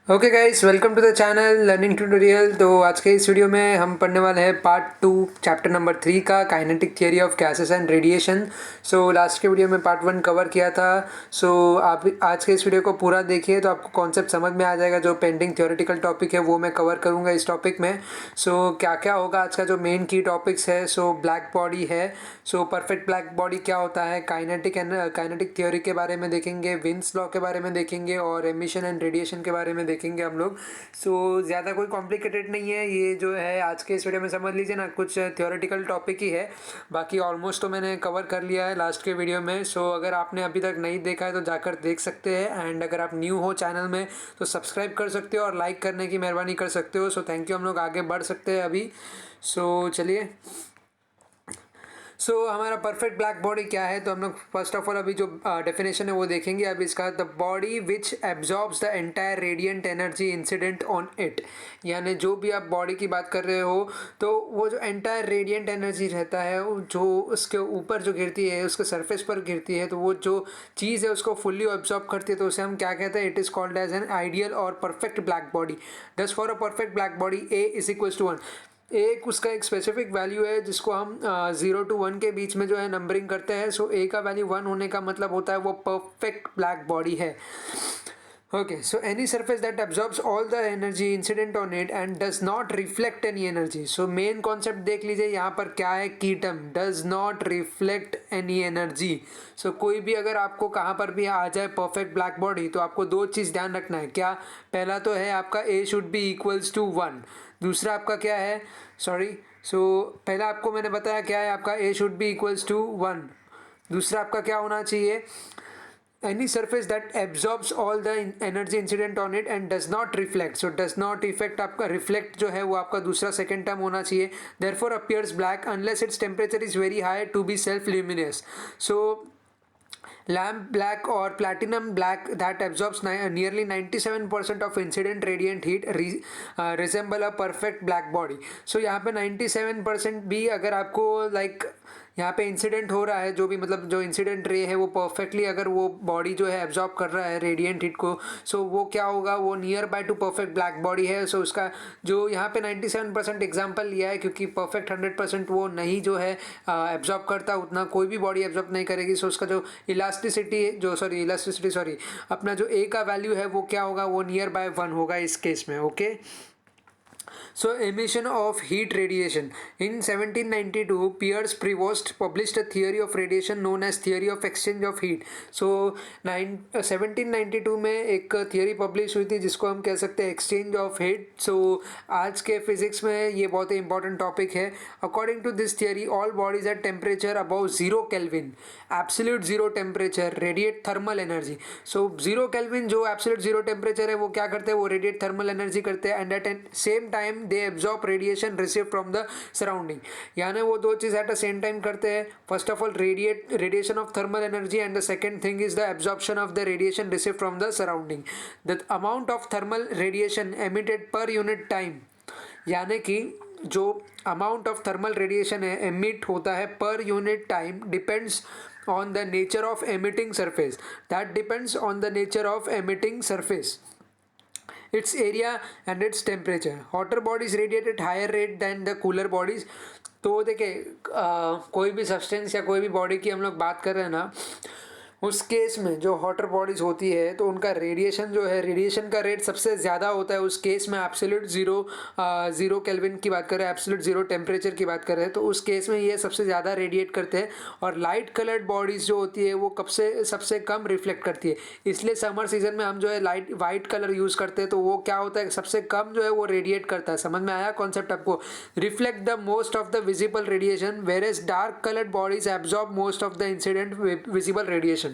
Okay guys, welcome to the channel learning tutorial. तो आज के इस वीडियो में हम पढ़ने वाले हैं पार्ट 2 चैप्टर नंबर 3 का kinetic theory of gases and radiation. So last के वीडियो में पार्ट 1 कवर किया था। सो आप आज के इस वीडियो को पूरा देखिए तो आपको कॉन्सेप्ट समझ में आ जाएगा। जो पेंडिंग थ्योरेटिकल टॉपिक है वो मैं कवर करूँगा इस टॉपिक में। सो क्या क्या होगा आज का जो मेन की टॉपिक्स है। सो ब्लैक बॉडी है। सो परफेक्ट ब्लैक बॉडी क्या होता है, काइनेटिक थ्योरी के बारे में देखेंगे, विन्स लॉ के बारे में देखेंगे और एमिशन एंड रेडिएशन के बारे में देखेंगे हम लोग। सो ज़्यादा कोई कॉम्प्लिकेटेड नहीं है, ये जो है आज के इस वीडियो में समझ लीजिए ना, कुछ थ्योरेटिकल टॉपिक ही है। बाकी ऑलमोस्ट तो मैंने कवर कर लिया है लास्ट के वीडियो में। सो अगर आपने अभी तक नहीं देखा है तो जाकर देख सकते हैं। एंड अगर आप न्यू हो चैनल में तो सब्सक्राइब कर सकते हो और लाइक करने की मेहरबानी कर सकते हो। सो थैंक यू। हम लोग आगे बढ़ सकते हैं अभी। सो चलिए। हमारा परफेक्ट ब्लैक बॉडी क्या है, तो हम लोग फर्स्ट ऑफ ऑल अभी जो डेफिनेशन है वो देखेंगे। अभी इसका the body which absorbs the entire radiant energy incident on it, यानी जो भी आप बॉडी की बात कर रहे हो तो वो जो एंटायर रेडिएंट एनर्जी रहता है जो उसके ऊपर जो गिरती है, उसके सरफेस पर गिरती है, तो वो जो चीज़ है उसको फुल्ली ऑब्जॉर्ब करती है, तो उसे हम क्या कहते हैं, it is called as an ideal और perfect black body. Thus for a perfect black body A is equals to 1। एक उसका एक स्पेसिफिक वैल्यू है जिसको हम 0 to 1 के बीच में जो है नंबरिंग करते हैं। सो ए का वैल्यू 1 होने का मतलब होता है वो परफेक्ट ब्लैक बॉडी है। Okay, so any surface that absorbs all the energy incident on it and does not reflect any energy. So main concept देख लीजिए यहाँ पर क्या है, key term does not reflect any energy. So कोई भी अगर आपको कहाँ पर भी आ जाए परफेक्ट ब्लैक बॉडी, तो आपको दो चीज़ ध्यान रखना है। क्या? पहला तो है आपका ए शुड बी इक्वल्स टू 1। दूसरा आपका क्या है, सॉरी, पहला आपको मैंने बताया क्या है, आपका ए शुड बी इक्वल्स टू 1। दूसरा आपका क्या होना चाहिए, any surface that absorbs all the energy incident on it and does not reflect। so does not effect आपका reflect जो है वो आपका दूसरा सेकेंड टर्म होना चाहिए। therefore appears black unless its temperature is very high to be self luminous। so lamp black or platinum black that absorbs nearly 97% of incident radiant heat resemble a perfect black body। so यहाँ पे 97% भी अगर आपको यहाँ पे incident हो रहा है, जो भी मतलब जो इंसिडेंट रे है वो परफेक्टली अगर वो बॉडी जो है एब्जॉर्ब कर रहा है रेडिएंट हीट को, सो वो क्या होगा, वो near by two perfect black body है। सो उसका जो यहाँ पे 97% एग्जाम्पल लिया है, क्योंकि परफेक्ट 100% वो नहीं जो है एब्जॉर्ब करता, उतना कोई भी बॉडी एब्जॉर्ब नहीं करेगी। सो उसका जो इलास्टिसिटी अपना जो ए का वैल्यू है वो क्या होगा, वो नियर बाय 1 होगा इस केस में। Okay, so emission of heat radiation in 1792 Piers Prevost published a theory of radiation known as theory of exchange of heat। so 1792 में एक थियरी पब्लिश हुई थी जिसको हम कह सकते हैं एक्सचेंज ऑफ हीट। सो आज के फिजिक्स में ये बहुत ही इंपॉर्टेंट टॉपिक है। According to this theory all bodies at temperature above 0 kelvin, absolute zero temperature, radiate thermal energy. So 0 kelvin जो एब्सोल्यूट जीरो टेम्परेचर है वो क्या करते हैं, वो रेडिएट थर्मल एनर्जी करते हैं। And at same time they absorb radiation receive from the surrounding, यानी वो दो चीज़ एट द सेम टाइम करते हैं। First of all radiation of thermal energy and the second thing is the absorption of the radiation receive from the surrounding. The amount of thermal radiation emitted per unit time, यानी कि जो amount of thermal radiation है emit होता है per unit time depends on the nature of emitting surface, that depends on the nature of emitting surface, its area and its temperature। hotter bodies radiate at higher rate than the cooler bodies। तो देखिए कोई भी substance या कोई भी body की हम लोग बात कर रहे हैं ना, उस केस में जो हॉटर बॉडीज़ होती है तो उनका रेडिएशन जो है, रेडिएशन का रेट सबसे ज़्यादा होता है उस केस में। एब्सोल्यूट ज़ीरो केल्विन की बात करें, एब्सोल्यूट ज़ीरो टेम्परेचर की बात करें, तो उस केस में ये सबसे ज़्यादा रेडिएट करते हैं। और लाइट कलर्ड बॉडीज़ जो होती है वो कब से सबसे कम रिफ्लेक्ट करती है। इसलिए समर सीजन में हम जो है वाइट कलर यूज़ करते हैं, तो वो क्या होता है, सबसे कम जो है वो रेडिएट करता है। समझ में आया कॉन्सेप्ट आपको? Reflect the most of the visible radiation where as dark coloured bodies absorb most of the incident visible radiation.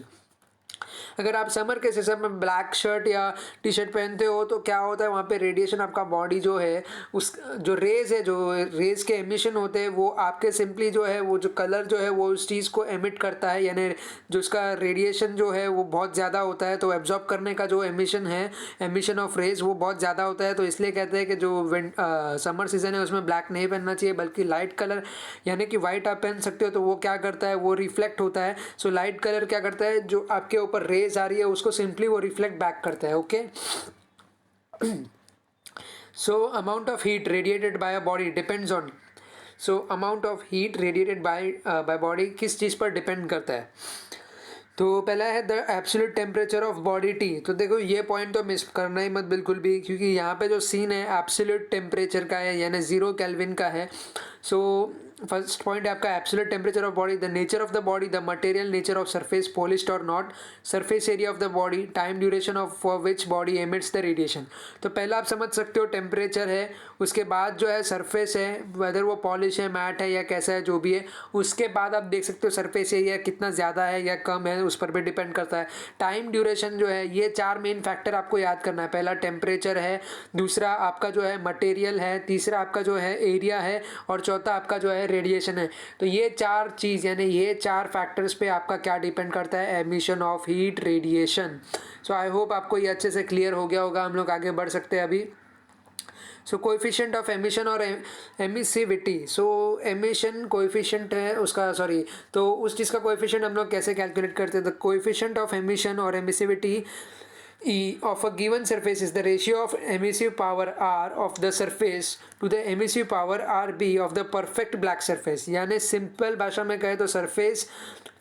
अगर आप समर के सीजन में ब्लैक शर्ट या टी शर्ट पहनते हो तो क्या होता है, वहाँ पे रेडिएशन आपका बॉडी जो है उस जो रेज है, जो रेज के एमिशन होते हैं वो आपके सिंपली जो है वो जो कलर जो है वो उस चीज़ को एमिट करता है, यानी जो उसका रेडिएशन जो है वो बहुत ज़्यादा होता है। तो एब्जॉर्ब करने का जो एमिशन है, एमिशन ऑफ रेज, वो बहुत ज़्यादा होता है। तो इसलिए कहते हैं कि जो समर सीजन है उसमें ब्लैक नहीं पहनना चाहिए, बल्कि लाइट कलर यानी कि वाइट आप पहन सकते हो। तो वो क्या करता है, वो रिफ्लेक्ट होता है। सो लाइट कलर क्या करता है, जो आपके ऊपर रेज आ रही है उसको सिंपली वो रिफ्लेक्ट बैक करता है। Okay, So amount of heat radiated by a body depends on, so amount of heat radiated by body किस चीज़ पर डिपेंड करता है? तो पहला है the absolute temperature of body T. तो देखो ये पॉइंट तो मिस करना ही मत बिल्कुल भी, क्योंकि यहाँ पे जो सीन है एब्सोल्यूट टेम्परेचर का है, यानी 0 केल्विन का है। सो फर्स्ट पॉइंट है आपका absolute temperature of body, the nature of the body, the material nature of surface, polished और not, surface area of the body, time duration of for which body emits the radiation. तो पहला आप समझ सकते हो temperature है, उसके बाद जो है सरफेस है, वेदर वो पॉलिश है, मैट है या कैसा है जो भी है, उसके बाद आप देख सकते हो सरफेस एरिया कितना ज़्यादा है या कम है, उस पर भी डिपेंड करता है। टाइम ड्यूरेशन जो है, ये 4 मेन फैक्टर आपको याद करना है। पहला टेम्परेचर है, दूसरा आपका जो है मटेरियल है, तीसरा आपका जो है एरिया है, और चौथा आपका जो है रेडिएशन है। तो ये 4 चीज़ यानी ये 4 फैक्टर्स पे आपका क्या डिपेंड करता है? Emission of heat radiation. So I hope आपको ये अच्छे से क्लियर हो गया होगा। हम लोग आगे बढ़ सकते हैं अभी। सो कोएफिशिएंट ऑफ एमिशन और एमिसिविटी। सो एमिशन कोएफिशिएंट है उसका, सॉरी, तो उस चीज़ का कोएफिशिएंट हम लोग कैसे कैलकुलेट करते हैं? द कोएफिशिएंट ऑफ एमिशन और emissivity E of a given surface is the ratio of emissive power R of the surface to the emissive power RB of the perfect black surface। यानी simple भाषा में कहे तो surface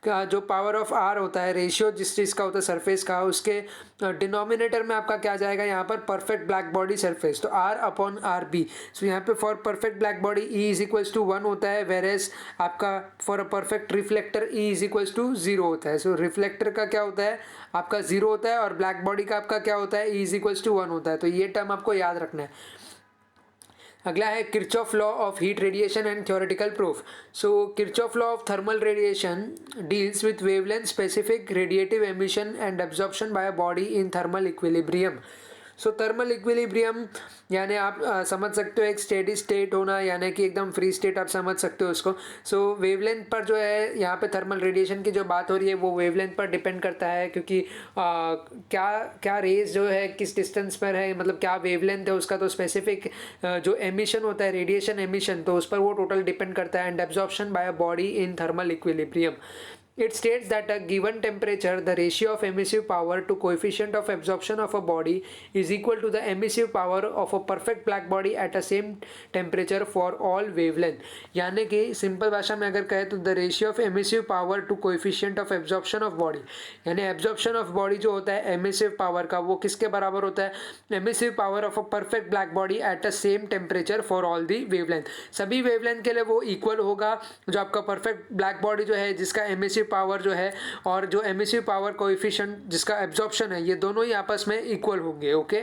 का जो power of are होता है, ratio जिस चीज़ का होता है सरफेस का, उसके डिनोमिनेटर में आपका क्या जाएगा यहाँ पर? परफेक्ट ब्लैक बॉडी सरफेस, तो R upon R B. So यहाँ पे for perfect black body E is equals to 1 होता है, वेरेस आपका for a perfect reflector E is equals to 0 होता है। सो रिफ्लेक्टर का क्या होता है? आपका 0 होता है, और ब्लैक बॉडी का आपका क्या होता है? ई इज इक्वल्स टू 1 होता है। तो ये टर्म आपको याद रखना है। अगला है Kirchhoff law of heat radiation and theoretical proof. So Kirchhoff law of thermal radiation deals with wavelength specific radiative emission and absorption by a body in thermal equilibrium. So thermal equilibrium यानी आप समझ सकते हो एक steady state होना, यानी कि एकदम फ्री स्टेट आप समझ सकते हो उसको। सो वेवलेंथ पर जो है यहाँ पे थर्मल रेडिएशन की जो बात हो रही है वो वेवलेंथ पर डिपेंड करता है, क्योंकि क्या क्या रेज जो है किस डिस्टेंस पर है, मतलब क्या वेवलेंथ है उसका, तो स्पेसिफिक जो एमिशन होता है रेडिएशन एमिशन, तो उस पर वो टोटल डिपेंड करता है। And absorption by a body in thermal equilibrium, it states that at a given temperature the ratio of emissive power to coefficient of absorption of a body is equal to the emissive power of a perfect black body at a same temperature for all wavelength। यानी कि simple भाषा में अगर कहें तो the ratio of emissive power to coefficient of absorption of body, यानी absorption of body जो होता है emissive power का, वो किसके बराबर होता है? emissive power of a perfect black body at a same temperature for all the wavelength। सभी wavelength के लिए वो इक्वल होगा। जो आपका perfect black body जो है जिसका emissive पावर जो है और जो एमिसिव पावर कोएफिशिएंट जिसका एब्जॉर्प्शन है, ये दोनों ही आपस में इक्वल होंगे। ओके,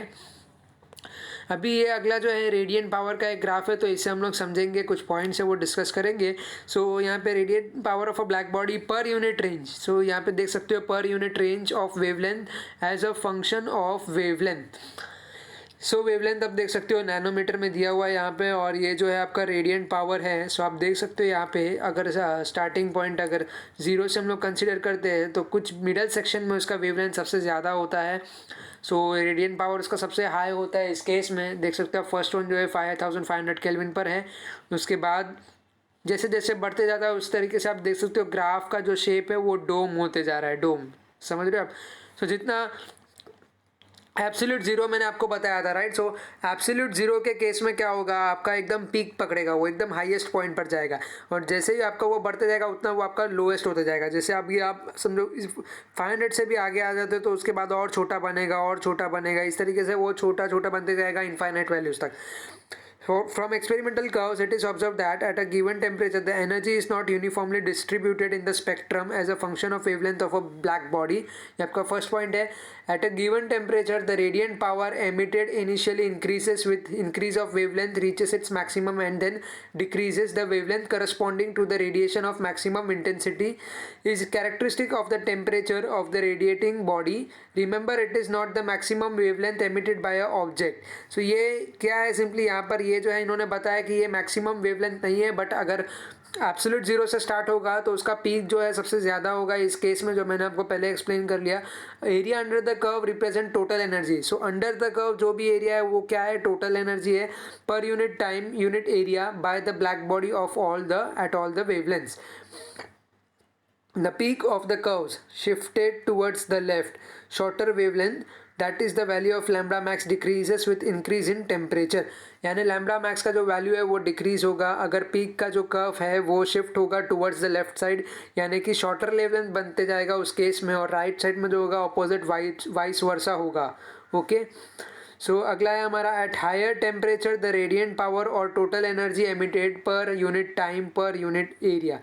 अभी ये अगला जो है रेडिएंट पावर का एक ग्राफ है, तो इसे हम लोग समझेंगे, कुछ पॉइंट्स है वो डिस्कस करेंगे। सो यहाँ पे radiant power of a black body per unit range. So यहाँ पे देख सकते हो per unit range of wavelength as a function of wavelength. So wavelength आप देख सकते हो नैनोमीटर में दिया हुआ है यहाँ पे, और ये जो है आपका रेडिएंट पावर है। सो आप देख सकते हो यहाँ पे अगर स्टार्टिंग पॉइंट अगर 0 से हम लोग कंसिडर करते हैं तो कुछ मिडल सेक्शन में उसका वेवलेंथ सबसे ज़्यादा होता है। सो रेडिएंट पावर उसका सबसे हाई होता है। इस केस में देख सकते हो फर्स्ट वन जो है 5500 केल्विन पर है। उसके बाद जैसे जैसे बढ़ते जाता है उस तरीके से आप देख सकते हो ग्राफ का जो शेप है वो डोम होते जा रहा है, डोम, समझ रहे हो आप? सो जितना एब्सोल्यूट जीरो मैंने आपको बताया था, राइट? सो एब्सोल्यूट जीरो के केस में क्या होगा, आपका एकदम पीक पकड़ेगा, वो एकदम हाईएस्ट पॉइंट पर जाएगा, और जैसे ही आपका वो बढ़ते जाएगा उतना वो आपका लोएस्ट होता जाएगा। जैसे अभी आप समझो 500 से भी आगे आ जाते तो उसके बाद और छोटा बनेगा और छोटा बनेगा, इस तरीके से वो छोटा छोटा बनते जाएगा इनफाइनाइट वैल्यूज तक। From experimental curves, it is observed that at a given temperature, the energy is not uniformly distributed in the spectrum as a function of wavelength of a black body। ये आपका first point है। At a given temperature, the radiant power emitted initially increases with increase of wavelength, reaches its maximum and then decreases. The wavelength corresponding to the radiation of maximum intensity is characteristic of the temperature of the radiating body। Remember, it is not the maximum wavelength emitted by a object। So ये क्या है, simply यहाँ पर ये जो है इन्होंने बताया कि ये मैक्सिमम वेवलेंथ नहीं है, बट अगर एब्सोल्यूट जीरो से स्टार्ट होगा तो उसका पीक जो है सबसे ज़्यादा होगा। इस केस में जो मैंने आपको पहले एक्सप्लेन कर लिया, area under the curve represent total energy. So under the curve जो भी एरिया है वो क्या है, टोटल एनर्जी है per unit time unit area by the black body of all the at all the wavelengths. The peak of the curves shifted towards the left, shorter wavelength, that is the value of lambda max decreases with increase in temperature, यानी lambda max का जो value है वो decrease होगा अगर peak का जो curve है वो शिफ्ट होगा टुवर्ड्स द लेफ्ट साइड, यानी कि शॉर्टर वेवलेंथ बनते जाएगा उस केस में, और राइट साइड में जो होगा ऑपोजिट वाइस वर्सा होगा। ओके, सो अगला है हमारा, at higher temperature the radiant power और total energy emitted per unit time per unit area.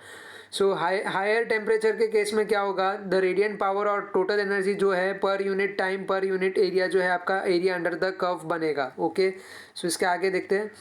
So higher temperature के केस में क्या होगा, द रेडियंट पावर और टोटल एनर्जी जो है per unit time per unit area जो है आपका एरिया अंडर द कर्व बनेगा। ओके, सो इसके आगे देखते हैं।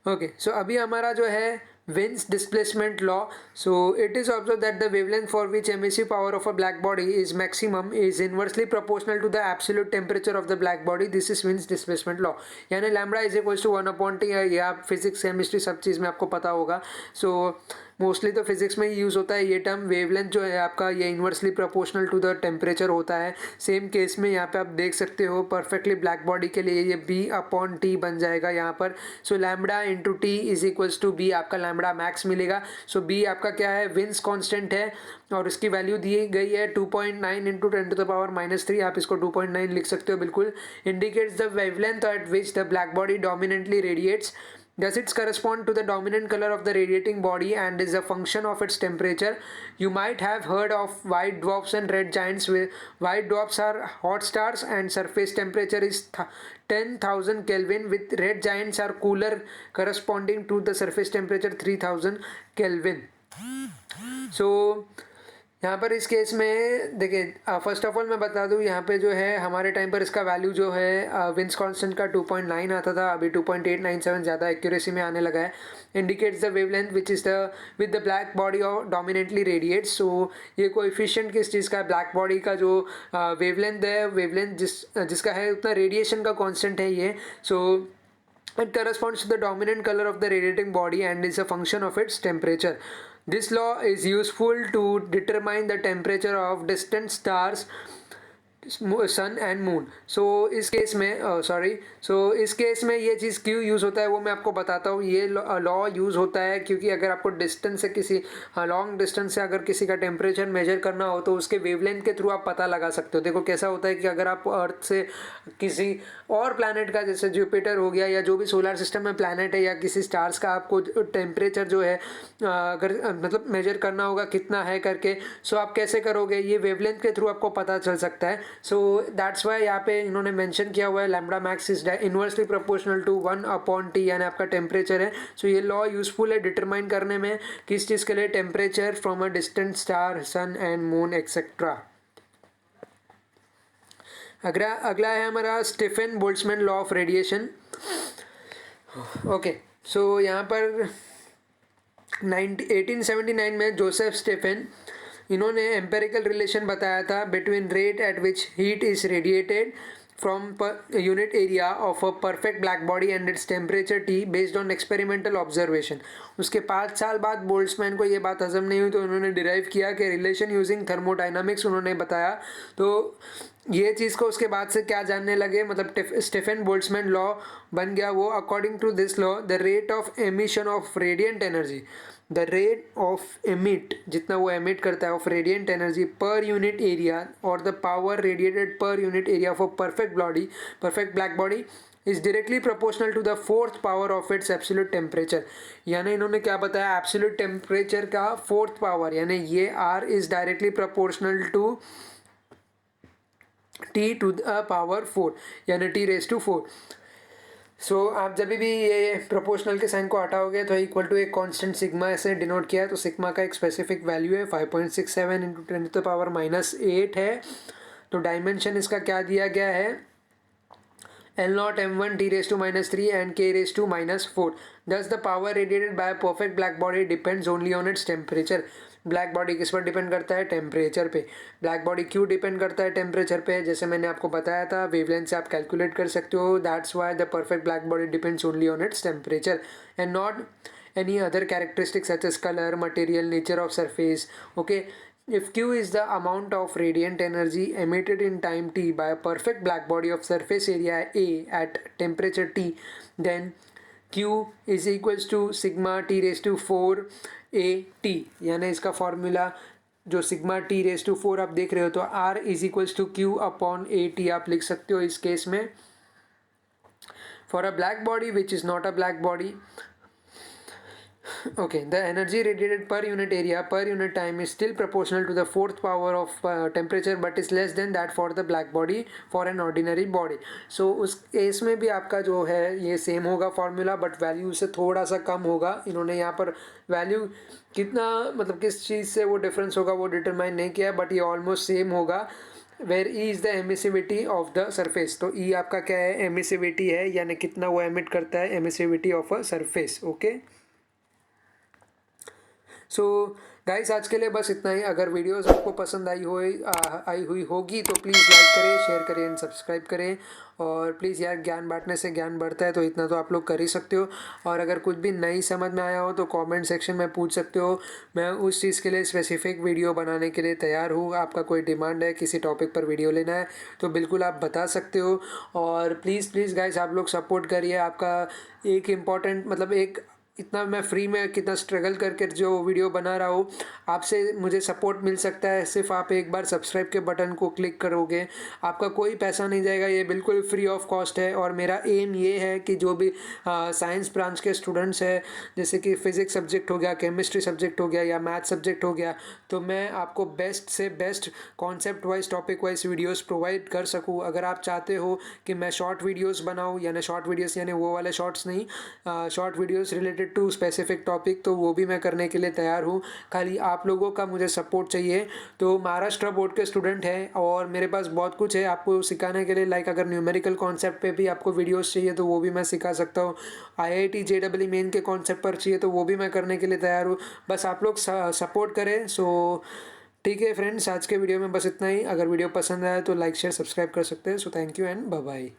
ओके, सो अभी हमारा जो है Wien's displacement law. So it is observed that the wavelength for which emissive power of a black body is maximum is inversely proportional to the absolute temperature of the black body. This is Wien's displacement law. यानी lambda is equals to 1/T, या physics chemistry सब चीज़ में आपको पता होगा। So mostly तो physics में ही use होता है ये टर्म। वेवलेंथ जो है आपका ये inversely proportional to the temperature होता है। सेम केस में यहाँ पे आप देख सकते हो परफेक्टली ब्लैक बॉडी के लिए ये B/T बन जाएगा यहाँ पर। So lambda into T is equals to B, आपका लैम्बडा मैक्स मिलेगा। सो बी आपका क्या है, विन्स कांस्टेंट है और इसकी वैल्यू दी गई है 2.9 इंटू 10⁻³ आप इसको 2.9 लिख सकते हो बिल्कुल। Indicates the wavelength eight which the black body dominantly radiates, does it correspond to the dominant color of the radiating body and is a function of its temperature. You might have heard of white dwarfs and red giants. White dwarfs are hot stars and surface temperature is 10,000 Kelvin, with red giants are cooler corresponding to the surface temperature 3,000 Kelvin. So यहाँ पर इस case में देखिए, first of all मैं बता दूँ यहाँ पे जो है हमारे टाइम पर इसका वैल्यू जो है विंस कांस्टेंट का 2.9 आता था, अभी 2.897 ज़्यादा एक्यूरेसी में आने लगा है। Indicates the wavelength which is the with the black body और डोमिनेटली रेडिएट्स। सो ये कोएफिशिएंट किस चीज़ का है, ब्लैक बॉडी का जो वेवलेंथ है, वेवलेंथ जिसका है उतना रेडिएशन का कॉन्स्टेंट है ये। सो it corresponds to the dominant color of the radiating body and is a function of its temperature. This law is useful to determine the temperature of distant stars, sun and moon. So इस case में इस case में ये चीज़ क्यों use होता है वो मैं आपको बताता हूँ। ये लॉ यूज़ होता है क्योंकि अगर आपको डिस्टेंस से किसी लॉन्ग डिस्टेंस से अगर किसी का टेम्परेचर मेजर करना हो तो उसके वेवलेंथ के थ्रू आप पता लगा सकते हो। देखो कैसा होता है कि अगर आप अर्थ से किसी और प्लैनेट का, जैसे जुपिटर हो गया या जो भी सोलर सिस्टम में प्लैनेट है, या किसी स्टार्स का आपको टेम्परेचर जो है अगर मतलब मेजर करना होगा कितना है करके, सो आप कैसे करोगे, ये वेवलेंथ के थ्रू आपको पता चल सकता है। सो दैट्स वाई यहाँ पे इन्होंने मेंशन किया हुआ है lambda max is inversely proportional to 1/T, यानी आपका टेम्परेचर है। सो ये लॉ यूजफुल है डिटरमाइन करने में किस चीज़ के लिए, temperature from a distant star, sun and moon etcetera. अगला है हमारा Stefan Boltzmann law of radiation. Okay, so यहाँ पर 1879 में जोसेफ स्टीफन, इन्होंने एम्पेरिकल रिलेशन बताया था between rate at which heat is radiated from unit area of a perfect black body and its temperature T based on experimental observation. उसके 5 साल बाद Boltzmann को ये बात हजम नहीं हुई तो उन्होंने डिराइव किया कि रिलेशन यूजिंग थर्मोडाइनमिक्स उन्होंने बताया। तो ये चीज़ को उसके बाद से क्या जानने लगे, मतलब स्टीफन बोल्ट्जमैन लॉ बन गया वो। According to this law the rate of emission of radiant energy, the rate of emit, जितना वो एमिट करता है of radiant energy per unit area और the power radiated per unit area of a perfect black body is directly proportional to the 4th power of its absolute temperature. यानी इन्होंने क्या बताया, absolute temperature का 4th power, यानी ये R is directly proportional to T to the power 4, यानी T⁴। सो आप जब भी ये प्रोपोर्शनल के साइन को हटाओगे तो इक्वल टू एक कांस्टेंट सिग्मा ऐसे डिनोट किया है। तो सिग्मा का एक स्पेसिफिक वैल्यू है 5.67 इंटू 10⁻⁻8 है। तो डायमेंशन इसका क्या दिया गया है, L0 m1 T⁻³ and K⁻⁻4. Thus the power radiated by a perfect black body depends only on its temperature. Black body किस पर डिपेंड करता है, टेम्परेचर पे। ब्लैक बॉडी क्यों डिपेंड करता है टेम्परेचर पे, जैसे मैंने आपको बताया था वेवलेंथ से आप कैलकुलेट कर सकते हो। That's why the perfect black body depends only on its temperature and not any other characteristics such as color, material, nature of surface. Okay, if Q is the amount of radiant energy emitted in time t by a perfect black body of surface area A at temperature T, then Q is equals to sigma T⁻⁴ AT, यानी इसका formula जो sigma T raise to 4 आप देख रहे हो, तो R is equals to Q upon A T आप लिख सकते हो इस केस में. For a black body which is not a black body, okay, the energy radiated per unit area per unit time is still proportional to the fourth power of temperature but is less than that for the black body for an ordinary body. So उस case में भी आपका जो है ये same होगा formula, but value से थोड़ा सा कम होगा. इन्होंने यहाँ पर वैल्यू कितना मतलब किस चीज़ से वो डिफरेंस होगा वो डिटरमाइन नहीं किया है, बट ये ऑलमोस्ट सेम होगा. Where E is the emissivity of the surface. तो ई आपका क्या है, एमिसिविटी है, यानी कितना वो एमिट करता है, emissivity of a surface. Okay, so guys आज के लिए बस इतना ही. अगर वीडियोस आपको पसंद आई हुई होगी तो प्लीज़ लाइक करें, शेयर करें एंड सब्सक्राइब करें. और प्लीज़ यार, ज्ञान बांटने से ज्ञान बढ़ता है, तो इतना तो आप लोग कर ही सकते हो. और अगर कुछ भी नहीं समझ में आया हो तो कमेंट सेक्शन में पूछ सकते हो. मैं उस चीज़ के लिए स्पेसिफिक वीडियो बनाने के लिए तैयार हूँ. आपका कोई डिमांड है, किसी टॉपिक पर वीडियो लेना है, तो बिल्कुल आप बता सकते हो. और प्लीज़ गाइस आप लोग सपोर्ट करिए. आपका एक इम्पॉर्टेंट मतलब एक इतना मैं फ्री में कितना स्ट्रगल करके जो वीडियो बना रहा हूँ, आपसे मुझे सपोर्ट मिल सकता है. सिर्फ आप एक बार सब्सक्राइब के बटन को क्लिक करोगे, आपका कोई पैसा नहीं जाएगा, ये बिल्कुल फ्री ऑफ कॉस्ट है. और मेरा एम ये है कि जो भी साइंस ब्रांच के स्टूडेंट्स हैं, जैसे कि फिज़िक्स सब्जेक्ट हो गया, केमिस्ट्री सब्जेक्ट हो गया या मैथ सब्जेक्ट हो गया, तो मैं आपको बेस्ट से best concept wise topic wise videos provide कर सकूँ. अगर आप चाहते हो कि मैं शॉर्ट वीडियोज़ बनाऊँ, यानी शॉर्ट वीडियोज़ यानी वो वाले शॉर्ट्स नहीं, short videos related to specific topic, तो वो भी मैं करने के लिए तैयार हूँ. खाली आप लोगों का मुझे सपोर्ट चाहिए. तो महाराष्ट्र बोर्ड के स्टूडेंट हैं और मेरे पास बहुत कुछ है आपको सिखाने के लिए. लाइक अगर न्यूमेरिकल कॉन्सेप्ट पे भी आपको वीडियोस चाहिए तो वो भी मैं सिखा सकता हूँ. IIT JEE मेन के कॉन्सेप्ट पर चाहिए तो वो भी मैं करने के लिए तैयार हूँ. बस आप लोग सपोर्ट करें. सो ठीक है फ्रेंड्स, आज के वीडियो में बस इतना ही. अगर वीडियो पसंद आया तो लाइक शेयर सब्सक्राइब कर सकते हैं. So thank you and bye bye.